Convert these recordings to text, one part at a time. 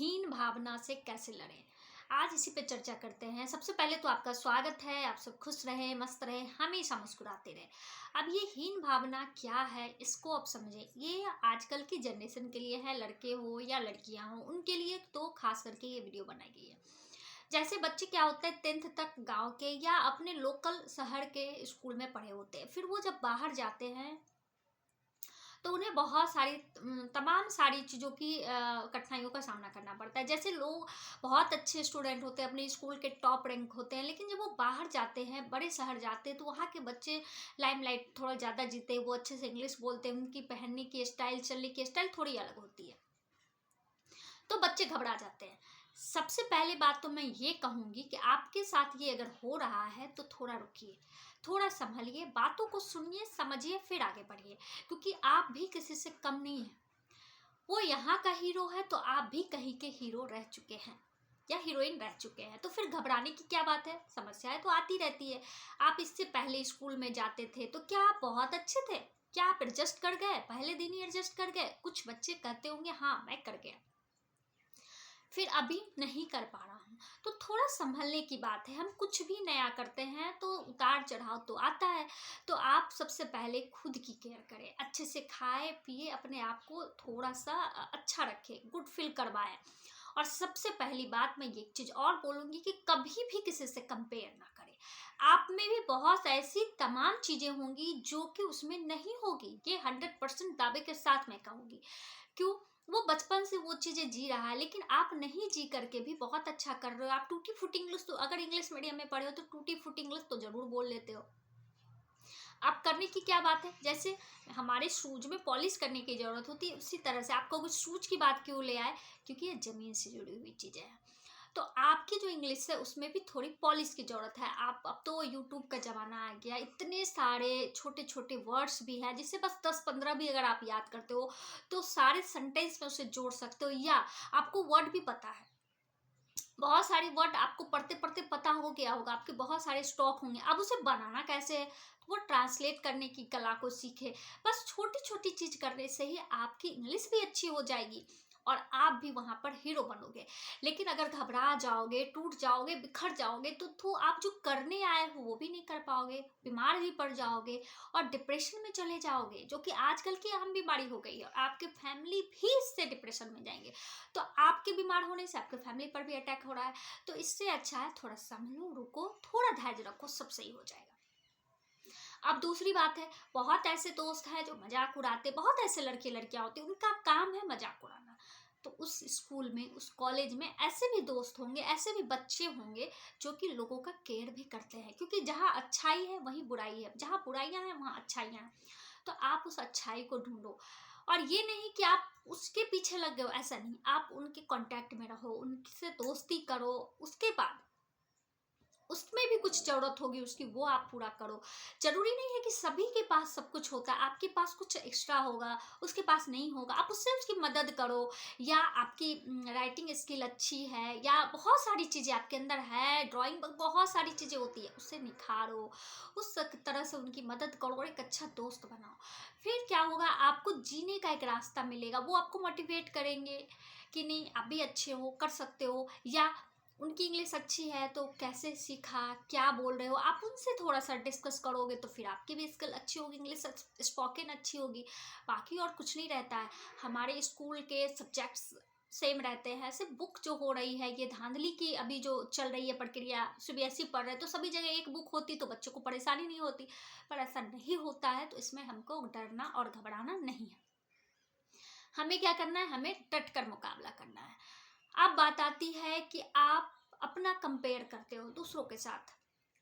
हीन भावना से कैसे लड़ें। आज इसी पे चर्चा करते हैं। सबसे पहले तो आपका स्वागत है। आप सब खुश रहें, मस्त रहें, हमेशा मुस्कुराते रहें। अब ये हीन भावना क्या है, इसको आप समझें। ये आजकल की जनरेशन के लिए है, लड़के हो या लड़कियां हो उनके लिए तो खास करके ये वीडियो बनाई गई है। जैसे बच्चे क्या होते हैं 10th तक गांव के या अपने लोकल शहर के स्कूल में पढ़े होते हैं, फिर वो जब बाहर जाते हैं तो उन्हें बहुत सारी तमाम सारी चीज़ों की कठिनाइयों का सामना करना पड़ता है। जैसे लोग बहुत अच्छे स्टूडेंट होते हैं, अपने स्कूल के टॉप रैंक होते हैं, लेकिन जब वो बाहर जाते हैं, बड़े शहर जाते हैं, तो वहाँ के बच्चे लाइमलाइट थोड़ा ज़्यादा जीते, वो अच्छे से इंग्लिश बोलते हैं, उनकी पहनने की स्टाइल, चलने की स्टाइल थोड़ी अलग होती है, तो बच्चे घबरा जाते हैं। सबसे पहली बात तो मैं ये कहूँगी कि आपके साथ ये अगर हो रहा है तो थोड़ा रुकिए, थोड़ा संभलिए, बातों को सुनिए, समझिए, फिर आगे बढ़िए, क्योंकि आप भी किसी से कम नहीं हैं। वो यहाँ का हीरो है तो आप भी कहीं के हीरो रह चुके हैं या हीरोइन रह चुके हैं, तो फिर घबराने की क्या बात है। समस्याएं तो आती रहती है। आप इससे पहले स्कूल में जाते थे तो क्या आप बहुत अच्छे थे? क्या आप एडजस्ट कर गए? पहले दिन ही एडजस्ट कर गए? कुछ बच्चे कहते होंगे हाँ मैं कर गया, फिर अभी नहीं कर पा रहा हूँ, तो थोड़ा संभलने की बात है। हम कुछ भी नया करते हैं तो उतार चढ़ाव तो आता है, तो आप सबसे पहले खुद की केयर करें, अच्छे से खाए पिए, अपने आप को थोड़ा सा अच्छा रखें, गुड फील करवाएं। और सबसे पहली बात मैं ये चीज़ और बोलूँगी कि कभी भी किसी से कंपेयर ना करें। आप में भी बहुत ऐसी तमाम चीज़ें होंगी जो कि उसमें नहीं होगी, ये 100% दावे के साथ मैं कहूँगी। क्यों? वो बचपन से वो चीज़ें जी रहा है, लेकिन आप नहीं जी करके भी बहुत अच्छा कर रहे हो। आप टूटी फूटी इंग्लिश, तो अगर इंग्लिश मीडियम में पढ़े हो तो टूटी फूटी इंग्लिश तो जरूर बोल लेते हो। आप करने की क्या बात है? जैसे हमारे शूज में पॉलिश करने की जरूरत होती है, उसी तरह से आपको कुछ शूज की बात क्यों ले आए? क्योंकि ये जमीन से जुड़ी हुई चीजें हैं। तो आपकी जो इंग्लिश है उसमें भी थोड़ी पॉलिश की जरूरत है। आप अब तो यूट्यूब का जमाना आ गया, इतने सारे छोटे छोटे वर्ड्स भी हैं जिससे बस 10-15 भी अगर आप याद करते हो तो सारे सेंटेंस में उसे जोड़ सकते हो, या आपको वर्ड भी पता है, बहुत सारे वर्ड आपको पढ़ते पढ़ते पता हो गया होगा, आपके बहुत सारे स्टॉक होंगे। अब उसे बनाना कैसे है, तो वो ट्रांसलेट करने की कला को सीखे। बस छोटी छोटी चीज करने से ही आपकी इंग्लिश भी अच्छी हो जाएगी और आप भी वहां पर हीरो बनोगे। लेकिन अगर घबरा जाओगे, टूट जाओगे, बिखर जाओगे तो आप जो करने आए हो वो भी नहीं कर पाओगे, बीमार भी पड़ जाओगे और डिप्रेशन में चले जाओगे, जो कि आजकल की आम बीमारी हो गई है। और आपके फैमिली भी इससे डिप्रेशन में जाएंगे, तो आपके बीमार होने से आपके फैमिली पर भी अटैक हो रहा है। तो इससे अच्छा है थोड़ा संभलो, रुको, थोड़ा धैर्य रखो, सब सही हो जाएगा। अब दूसरी बात है, बहुत ऐसे दोस्त हैं जो मजाक उड़ाते, बहुत ऐसे लड़के लड़कियां होते हैं उनका काम है मजाक उड़ाना। तो उस स्कूल में, उस कॉलेज में ऐसे भी दोस्त होंगे, ऐसे भी बच्चे होंगे जो कि लोगों का केयर भी करते हैं, क्योंकि जहाँ अच्छाई है वहीं बुराई है, जहाँ बुराइयां हैं वहाँ अच्छाइयां हैं। तो आप उस अच्छाई को ढूंढो, और ये नहीं कि आप उसके पीछे लग गए हो, ऐसा नहीं। आप उनके कांटेक्ट में रहो, उनसे दोस्ती करो, उसके बाद उसमें भी कुछ जरूरत होगी उसकी, वो आप पूरा करो। जरूरी नहीं है कि सभी के पास सब कुछ होता है, आपके पास कुछ एक्स्ट्रा होगा, उसके पास नहीं होगा, आप उससे उसकी मदद करो। या आपकी राइटिंग स्किल अच्छी है, या बहुत सारी चीज़ें आपके अंदर है, ड्राइंग, बहुत सारी चीज़ें होती है, उससे निखारो, उस तरह से उनकी मदद करो और एक अच्छा दोस्त बनाओ। फिर क्या होगा, आपको जीने का एक रास्ता मिलेगा, वो आपको मोटिवेट करेंगे कि नहीं आप भी अच्छे हो, कर सकते हो। या उनकी इंग्लिश अच्छी है तो कैसे सीखा, क्या बोल रहे हो, आप उनसे थोड़ा सा डिस्कस करोगे तो फिर आपकी भी स्किल अच्छी होगी, इंग्लिश स्पोकन अच्छी होगी। बाकी और कुछ नहीं रहता है। हमारे स्कूल के सब्जेक्ट्स सेम रहते हैं। सिर्फ बुक जो हो रही है, ये धांधली की अभी जो चल रही है प्रक्रिया, सीबीएसई पढ़ रहे हैं तो सभी जगह एक बुक होती तो बच्चों को परेशानी नहीं होती, पर ऐसा नहीं होता है। तो इसमें हमको डरना और घबराना नहीं है। हमें क्या करना है, हमें डट कर मुकाबला करना है। अब बात आती है कि आप अपना कंपेयर करते हो दूसरों के साथ,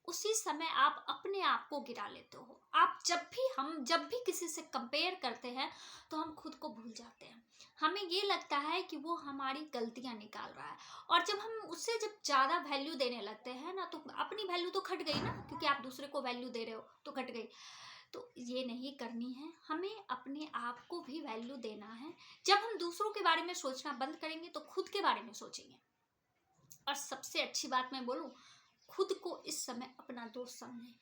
उसी समय आप अपने आप को गिरा लेते हो। आप जब भी किसी से कंपेयर करते हैं तो हम खुद को भूल जाते हैं। हमें ये लगता है कि वो हमारी गलतियां निकाल रहा है, और जब हम उससे जब ज़्यादा वैल्यू देने लगते हैं ना, तो अपनी वैल्यू तो घट गई ना, क्योंकि आप दूसरे को वैल्यू दे रहे हो तो घट गई। तो ये नहीं करनी है, हमें अपने आप को भी वैल्यू देना है। जब हम दूसरों के बारे में सोचना बंद करेंगे तो खुद के बारे में सोचेंगे। और सबसे अच्छी बात मैं बोलूं, खुद को इस समय अपना दोस्त समझें।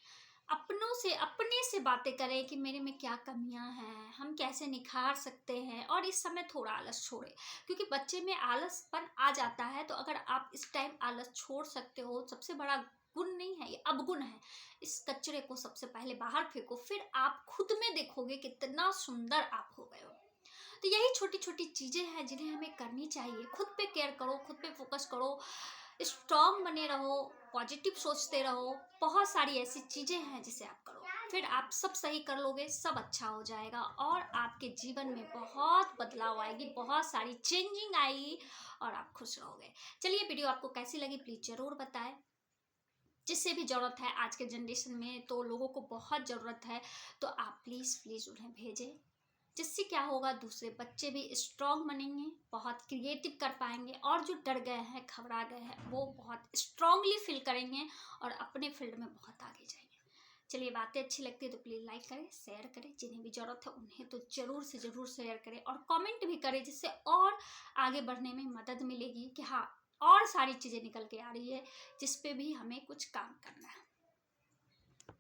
अपने से बातें करें कि मेरे में क्या कमियां हैं, हम कैसे निखार सकते हैं, और इस समय थोड़ा आलस छोड़ें, क्योंकि बच्चे में आलसपन आ जाता है। तो अगर आप इस टाइम आलस छोड़ सकते हो, सबसे बड़ा गुण नहीं है ये, अवगुण है। इस कचरे को सबसे पहले बाहर फेंको, फिर आप खुद में देखोगे कितना सुंदर आप हो गए हो। तो यही छोटी छोटी चीजें हैं जिन्हें हमें करनी चाहिए। खुद पे केयर करो, खुद पे फोकस करो, स्ट्रांग बने रहो, पॉजिटिव सोचते रहो। बहुत सारी ऐसी चीजें हैं जिसे आप करो, फिर आप सब सही कर लोगे, सब अच्छा हो जाएगा और आपके जीवन में बहुत बदलाव आएगी, बहुत सारी चेंजिंग आएगी और आप खुश रहोगे। चलिए, वीडियो आपको कैसी लगी प्लीज जरूर बताएं। जिससे भी ज़रूरत है आज के जनरेशन में, तो लोगों को बहुत ज़रूरत है, तो आप प्लीज़ प्लीज़ उन्हें भेजें। जिससे क्या होगा, दूसरे बच्चे भी स्ट्रांग बनेंगे, बहुत क्रिएटिव कर पाएंगे, और जो डर गए हैं, घबरा गए हैं, वो बहुत स्ट्रांगली फील करेंगे और अपने फील्ड में बहुत आगे जाएंगे। चलिए, बातें अच्छी लगती है तो प्लीज़ लाइक करें, शेयर करें, जिन्हें भी ज़रूरत है उन्हें तो ज़रूर से ज़रूर शेयर करें, और कमेंट भी करें, जिससे और आगे बढ़ने में मदद मिलेगी कि हाँ, और सारी चीज़ें निकल के आ रही है जिस पे भी हमें कुछ काम करना है।